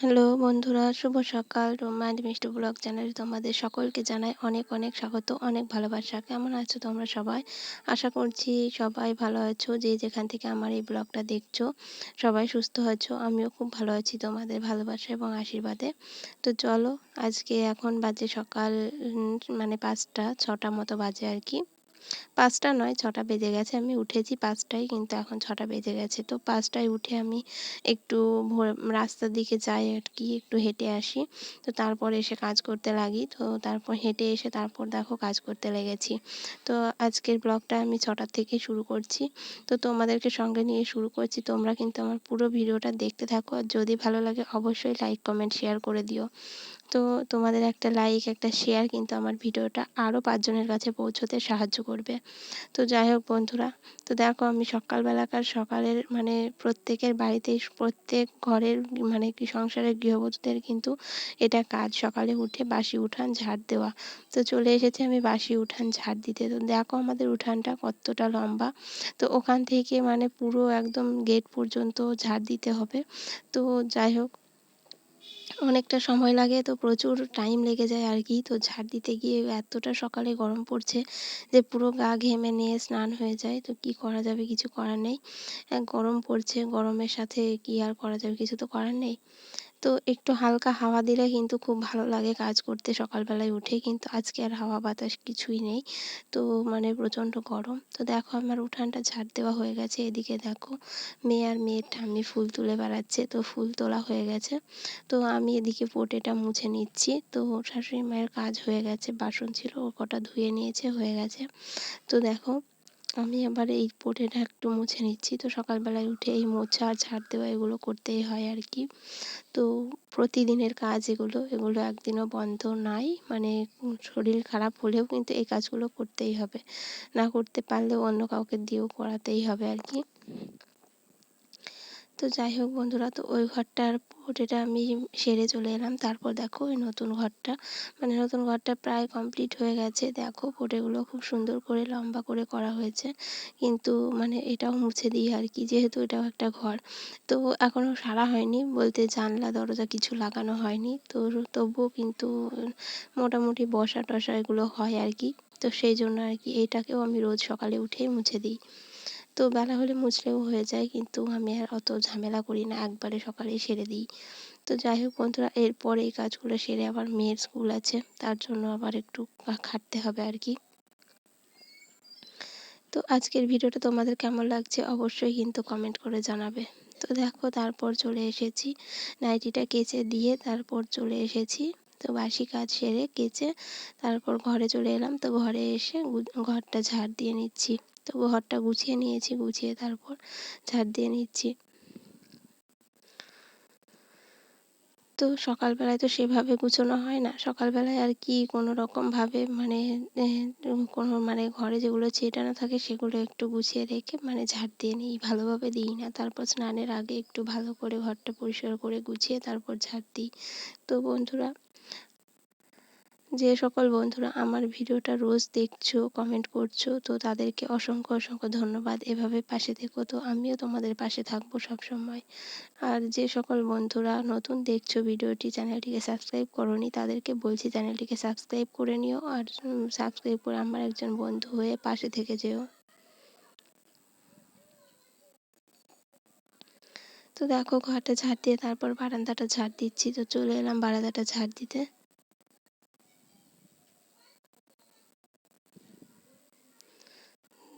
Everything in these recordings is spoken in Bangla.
হ্যালো বন্ধুরা, শুভ সকাল। রোমা অ্যান্ড মিষ্টি ব্লগ চ্যানেলে তোমাদের সকলকে জানাই অনেক অনেক স্বাগত, অনেক ভালোবাসা। কেমন আছো তোমরা সবাই? আশা করছি সবাই ভালো আছো। যে যেখান থেকে আমার এই ব্লগটা দেখছো সবাই সুস্থ আছো। আমিও খুব ভালো আছি তোমাদের ভালোবাসা এবং আশীর্বাদে। তো চলো, আজকে এখন বাজে সকাল মানে 5টা 6টা মতো বাজে আর কি। 5টা নয়, 6টা বেজে গেছে। আমি উঠেছি 5টায়, কিন্তু এখন 6টা বেজে গেছে। তো 5টায় উঠে আমি একটু রাস্তার দিকে যাই আর কি, একটু হেঁটে আসি। তো তারপর এসে কাজ করতে লাগি। তো তারপর হেঁটে এসে তারপর দেখো কাজ করতে লেগেছি। তো আজকের ব্লগটা আমি 6টার থেকে শুরু করছি। তো তোমাদেরকে সঙ্গে নিয়ে শুরু করছি। তোমরা কিন্তু আমার পুরো ভিডিওটা দেখতে থাকো, আর যদি ভালো লাগে অবশ্যই লাইক কমেন্ট শেয়ার করে দিও। তো তোমাদের একটা লাইক একটা শেয়ার কিন্তু আমার ভিডিওটা আরও 5 জনের কাছে পৌঁছতে সাহায্য করবে। তো যাই হোক বন্ধুরা, তো দেখো আমি সকালের মানে প্রত্যেকের বাড়িতেই প্রত্যেক ঘরের মানে কি সংসারের গৃহবধূদের কিন্তু এটা কাজ, সকালে উঠে বাসি উঠান ঝাড় দেওয়া। তো চলে এসেছি আমি বাসি উঠান ঝাড় দিতে। তো দেখো আমাদের উঠানটা কতটা লম্বা। তো ওখান থেকে মানে পুরো একদম গেট পর্যন্ত ঝাড় দিতে হবে। তো যাই হোক, অনেকটা সময় লাগে, তো প্রচুর টাইম লেগে যায় আর কি। তো ঝাড় দিতে গিয়ে এতটা সকালে গরম পড়ছে যে পুরো গা ঘেমে নিয়ে স্নান হয়ে যায়। তো কি করা যাবে, কিছু করার নেই। গরম পড়ছে, গরমের সাথে কি আর করা যাবে, কিছু তো করার নেই। তো একটু হালকা হাওয়া দিলে কিন্তু খুব ভালো লাগে কাজ করতে সকালবেলায় উঠে, কিন্তু আজকে আর হাওয়া বাতাস কিছুই নেই। তো মানে প্রচণ্ড গরম। তো দেখো আমার উঠানটা ঝাড় দেওয়া হয়ে গেছে। এদিকে দেখো মেয়ে আর মেয়ের ঠাম্মি ফুল তুলে বেড়াচ্ছে। তো ফুল তোলা হয়ে গেছে। তো আমি এদিকে পোটেটা মুছে নিচ্ছি। তো শাশুড়ি মায়ের কাজ হয়ে গেছে, বাসন ছিল ও কটা ধুয়ে নিয়েছে, হয়ে গেছে। তো দেখো আমি আবার এই পোটেটা একটু মুছে নিচ্ছি। তো সকালবেলায় উঠে এই মোছা ঝাড় দেওয়া এগুলো করতেই হয় আর কি। তো প্রতিদিনের কাজ এগুলো একদিনও বন্ধ নাই। মানে শরীর খারাপ হলেও কিন্তু এই কাজগুলো করতেই হবে, না করতে পারলেও অন্য কাউকে দিয়েও করাতেই হবে আর কি। তো যাই হোক বন্ধুরা, তো ওই ঘরটার পোটেটা আমি সেরে চলে এলাম। তারপর দেখো ওই নতুন ঘরটা প্রায় কমপ্লিট হয়ে গেছে। দেখো পোটেগুলো খুব সুন্দর করে লম্বা করে করা হয়েছে, কিন্তু মানে এটাও মুছে দিই আর কি, যেহেতু এটাও একটা ঘর। তো এখনও সারা হয়নি বলতে, জানলা দরজা কিছু লাগানো হয়নি। তো তবুও কিন্তু মোটামুটি বসা টসা এগুলো হয় আর কি। তো সেই জন্য আর কি এটাকেও আমি রোজ সকালে উঠেই মুছে দিই। তো বেলা হলে মুছলেও হয়ে যায়, কিন্তু আমি আর অত ঝামেলা করি না, একবারে সকালেই সেরে দিই। তো যাই হোক বন্ধুরা, এরপরে এই কাজগুলো সেরে আবার মেয়ের স্কুল আছে, তার জন্য আবার একটু খাটতে হবে আর কি। তো আজকের ভিডিওটা তোমাদের কেমন লাগছে অবশ্যই কিন্তু কমেন্ট করে জানাবে। তো দেখো তারপর চলে এসেছি, নাইটিটা কেচে দিয়ে তারপর চলে এসেছি। তো বাসি কাজ সেরে কেচে তারপর ঘরে চলে এলাম। তো ঘরে এসে ঘরটা ঝাড় দিয়ে নিচ্ছি। তো ঘরটা গুছিয়ে নিয়েছি, গুছিয়ে তারপর ঝাড় দিয়ে নিচ্ছি। তো সকালবেলায় তো সেভাবে গুছোনো হয় না, সকালবেলায় আর কি কোনো রকমভাবে মানে কোনো মানে ঘরে যেগুলো ছেটানো থাকে সেগুলো একটু গুছিয়ে রেখে মানে ঝাড় দিয়ে নিই, ভালোভাবে দিই না। তারপর স্নানের আগে একটু ভালো করে ঘরটা পরিষ্কার করে গুছিয়ে তারপর ঝাড় দিই। তো বন্ধুরা, যে সকল বন্ধুরা আমার ভিডিওটা রোজ দেখছো, কমেন্ট করছো, তো তাদেরকে অসংখ্য অসংখ্য ধন্যবাদ। এভাবে পাশে থেকো, তো আমিও তোমাদের পাশে থাকবো সবসময়। আর যে সকল বন্ধুরা নতুন দেখছো ভিডিওটি, চ্যানেলটিকে সাবস্ক্রাইব করোনি, তাদেরকে বলছি চ্যানেলটিকে সাবস্ক্রাইব করে নিও, আর সাবস্ক্রাইব করে আমার একজন বন্ধু হয়ে পাশে থেকে যেও। তো দেখো ঘরটা ঝাড় দিয়ে তারপর বারান্দাটা ঝাড় দিচ্ছি। তো চলে এলাম বারান্দাটা ঝাড় দিতে।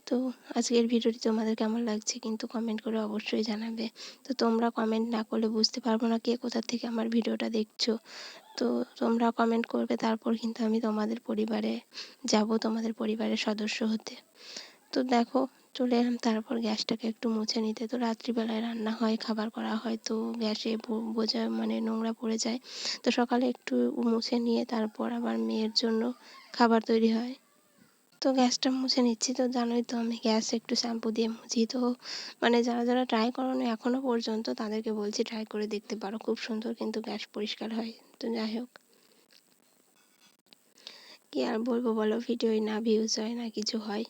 তো আজকের ভিডিওটি তোমাদের কেমন লাগছে কিন্তু কমেন্ট করে অবশ্যই জানাবে। তো তোমরা কমেন্ট না করলে বুঝতে পারবো না কে কোথা থেকে আমার ভিডিওটা দেখছো। তো তোমরা কমেন্ট করবে, তারপর কিন্তু আমি তোমাদের পরিবারে যাব, তোমাদের পরিবারের সদস্য হতে। তো দেখো চলে এলাম তারপর গ্যাসটাকে একটু মুছে নিতে। তো রাত্রিবেলায় রান্না হয়, খাবার করা হয়, তো গ্যাসে বোঝা মানে নোংরা পড়ে যায়। তো সকালে একটু মুছে নিয়ে তারপর আবার মেয়ের জন্য খাবার তৈরি হয়। তো গ্যাসটা মুছে নিচ্ছি। তো জানোই তো আমি গ্যাস একটু শ্যাম্পু দিয়ে মুছি। তো মানে যারা যারা ট্রাই করোনি এখনো পর্যন্ত তাদেরকে বলছি ট্রাই করে দেখতে পারো, খুব সুন্দর কিন্তু গ্যাস পরিষ্কার হয়। তো যাই হোক, কি আর বলবো বলো, ভিডিওই না ভিউজ হয় না কিছু হয়।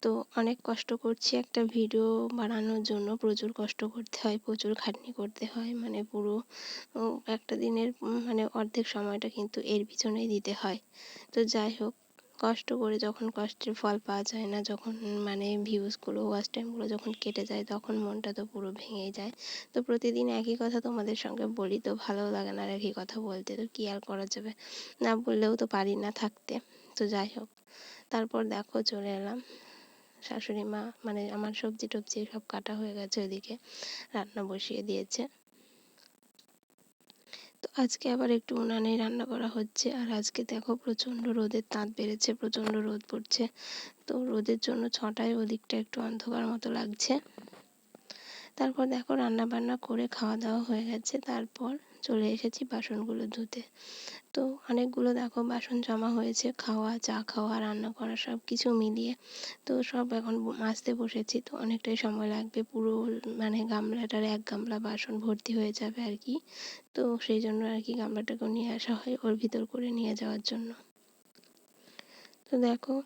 তো অনেক কষ্ট করছি একটা ভিডিও বানানোর জন্য, প্রচুর কষ্ট করতে হয়, প্রচুর খাটনি করতে হয়, মানে পুরো একটা দিনের মানে অর্ধেক সময়টা কিন্তু এর পিছনেই দিতে হয়। তো যাই হোক, কষ্ট করে যখন কষ্টের ফল পাওয়া যায় না, যখন মানে ভিউজগুলো ওয়াচ টাইমগুলো যখন কেটে যায়, তখন মনটা তো পুরো ভেঙেই যায়। তো প্রতিদিন একই কথা তোমাদের সঙ্গে বলি, তো ভালো লাগে না আর একই কথা বলতে, তো কী আর করা যাবে, না বললেও তো পারি না থাকতে। তো যাই হোক, তারপর দেখো চলে এলাম। শাশুড়ি মা মানে আমার সবজি টবজি সব কাটা হয়ে গেছে, ওইদিকে রান্না বসিয়ে দিয়েছে। তো আজকে আবার একটু উনানেই রান্না করা হচ্ছে। আর আজকে দেখো প্রচণ্ড রোদের তাপ বেড়েছে, প্রচণ্ড রোদ পড়ছে। তো রোদের জন্য ছটায় ওদিকটা একটু অন্ধকার মতো লাগছে। তারপর দেখো রান্না বান্না করে খাওয়া দাওয়া হয়ে গেছে, তারপর চলে এসেছি বাসনগুলো ধুতে। তো অনেকগুলো দেখো বাসন জমা হয়েছে, খাওয়া, চা খাওয়া, রান্না করা সব কিছু মিলিয়ে। তো সব এখন মাজতে বসেছি, তো অনেকটাই সময় লাগবে, পুরো মানে গামলাটার এক গামলা বাসন ভর্তি হয়ে যাবে আর কি। তো সেই জন্য আর কি গামলাটাকেও নিয়ে আসা হয় ওর ভিতর করে নিয়ে যাওয়ার জন্য। তো দেখো,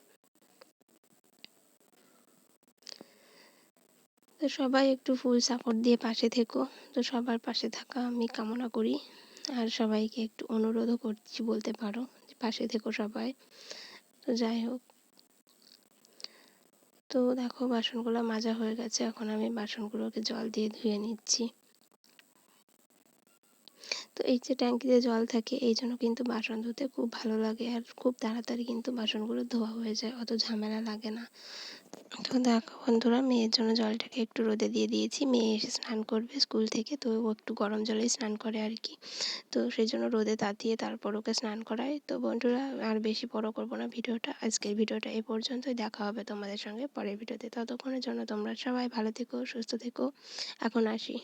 তো সবাই একটু ফুল সাপোর্ট দিয়ে পাশে থেকো। তো সবার পাশে থাকা আমি কামনা করি, আর সবাইকে একটু অনুরোধও করছি বলতে পারো যে পাশে থেকো সবাই। তো যাই হোক, তো দেখো বাসনগুলো মাজা হয়ে গেছে, এখন আমি বাসনগুলোকে জল দিয়ে ধুয়ে নিচ্ছি। তো এই যে ট্যাঙ্কিতে জল থাকে, এই জন্য কিন্তু বাসন ধুতে খুব ভালো লাগে, আর খুব তাড়াতাড়ি কিন্তু বাসনগুলো ধোয়া হয়ে যায়, অত ঝামেলা লাগে না। তো দেখো বন্ধুরা, মেয়ের জন্য জলটাকে একটু রোদে দিয়ে দিয়েছি, মেয়ে এসে স্নান করবে স্কুল থেকে, তো ও একটু গরম জলেই স্নান করে আর কি। তো সেই জন্য রোদে তাতিয়ে তারপর ওকে স্নান করাই। তো বন্ধুরা, আর বেশি বড় করবো না ভিডিওটা, আজকের ভিডিওটা এই পর্যন্তই। দেখা হবে তোমাদের সঙ্গে পরের ভিডিওতে, ততক্ষণের জন্য তোমরা সবাই ভালো থেকো, সুস্থ থেকো। এখন আসি।